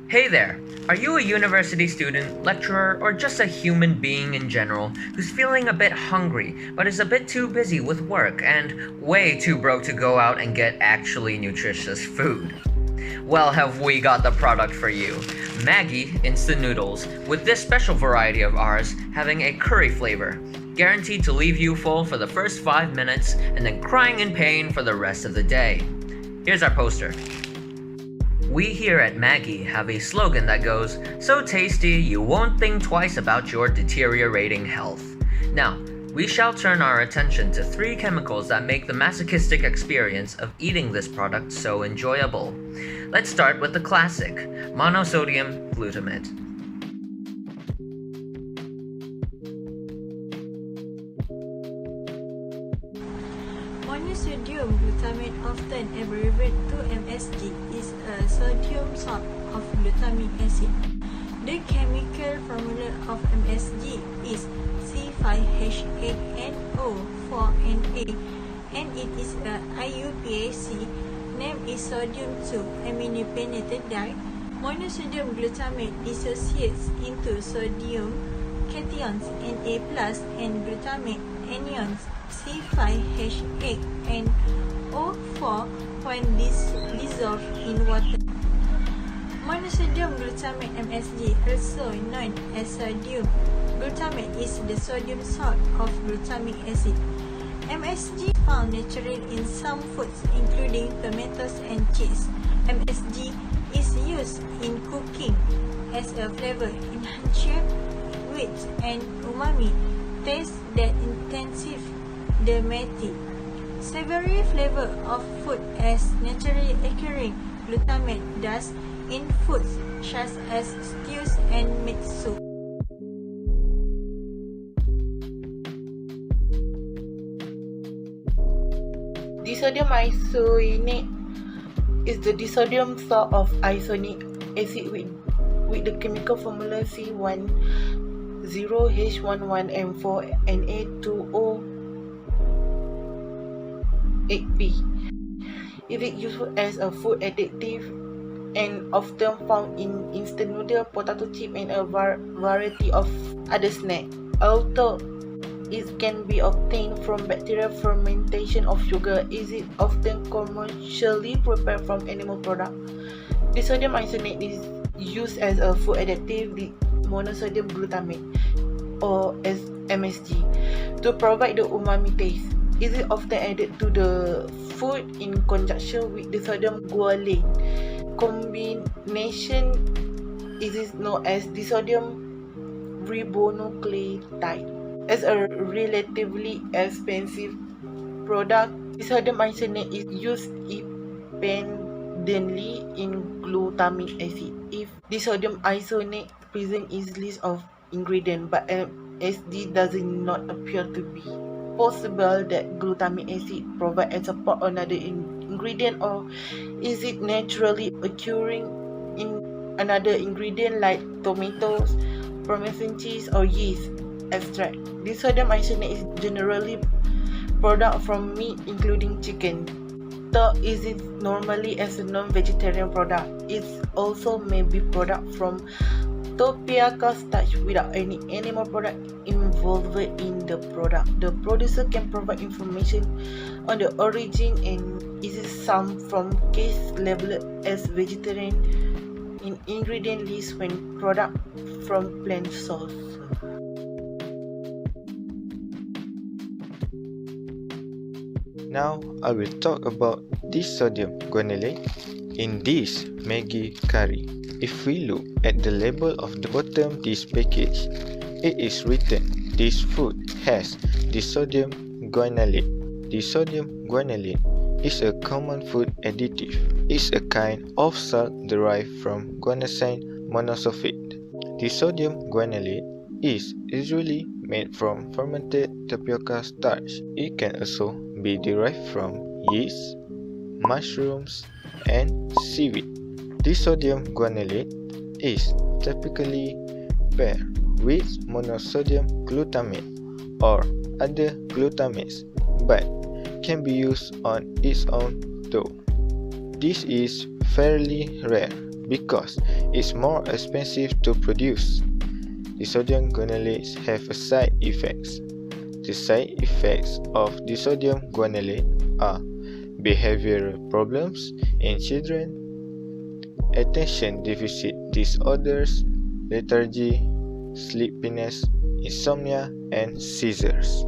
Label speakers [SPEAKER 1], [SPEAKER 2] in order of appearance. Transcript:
[SPEAKER 1] Hey there! Are you a university student, lecturer, or just a human being in general who's feeling a bit hungry but is a bit too busy with work and way too broke to go out and get actually nutritious food? Well, have we got the product for you. Maggi Instant Noodles, with this special variety of ours having a curry flavor, guaranteed to leave you full for the first 5 minutes and then crying in pain for the rest of the day. Here's our poster. We here at Maggi have a slogan that goes, "So tasty you won't think twice about your deteriorating health." Now, we shall turn our attention to 3 chemicals that make the masochistic experience of eating this product so enjoyable. Let's start with the classic, monosodium glutamate.
[SPEAKER 2] Monosodium glutamate, often abbreviated to MSG, is a sodium salt of glutamic acid. The chemical formula of MSG is C5H8NO4Na, and it is a IUPAC. Name is sodium 2-aminopentadiene. Monosodium glutamate dissociates into sodium cations Na+ and glutamate anions C5H8NO4 when dissolved in water. Monosodium glutamate MSG, also known as sodium glutamate, is the sodium salt of glutamic acid. MSG is found naturally in some foods including tomatoes and cheese. MSG is used in cooking as a flavor enhancer with an umami taste that intensifies the meaty, savory flavor of food as naturally occurring glutamate does in foods such as stews and meat soup.
[SPEAKER 3] Disodium isocyanate is the disodium salt of isonic acid with the chemical formula C10H11M4Na2O8B. It is used as a food additive and often found in instant noodle, potato chip, and a variety of other snacks. Although it can be obtained from bacterial fermentation of sugar, it is often commercially prepared from animal products. Disodium isonate is used as a food additive, the monosodium glutamate, or as MSG, to provide the umami taste. It is often added to the food in conjunction with the sodium guanylate. Combination is known as disodium ribonucleotide. As a relatively expensive product, disodium isonate is used independently in glutamic acid. If disodium isonate presents its list of ingredients, but MSG does not appear to be possible, that glutamic acid provides a support another ingredient, or is it naturally occurring in another ingredient like tomatoes, Parmesan cheese, or yeast extract. Disodium isonate is generally product from meat, including chicken. Though it is normally as a non-vegetarian product, it also may be product from tapioca starch without any animal product involved in the product. The producer can provide information on the origin, and it is some from case labeled as vegetarian in ingredient list when product from plant source.
[SPEAKER 4] Now I will talk about disodium guanylate in this Maggi curry. If we look at the label of the bottom this package, it is written this food has disodium guanylate. Disodium guanylate is a common food additive. It's a kind of salt derived from guanosine monosulfate. Disodium guanylate is usually made from fermented tapioca starch. It can also be derived from yeast, mushrooms, and seaweed. Disodium guanylate is typically paired with monosodium glutamate or other glutamates, but can be used on its own too. This is fairly rare because it's more expensive to produce. Disodium guanylate have a side effects. The side effects of disodium guanylate are behavioral problems in children, attention deficit disorders, lethargy, sleepiness, insomnia, and seizures.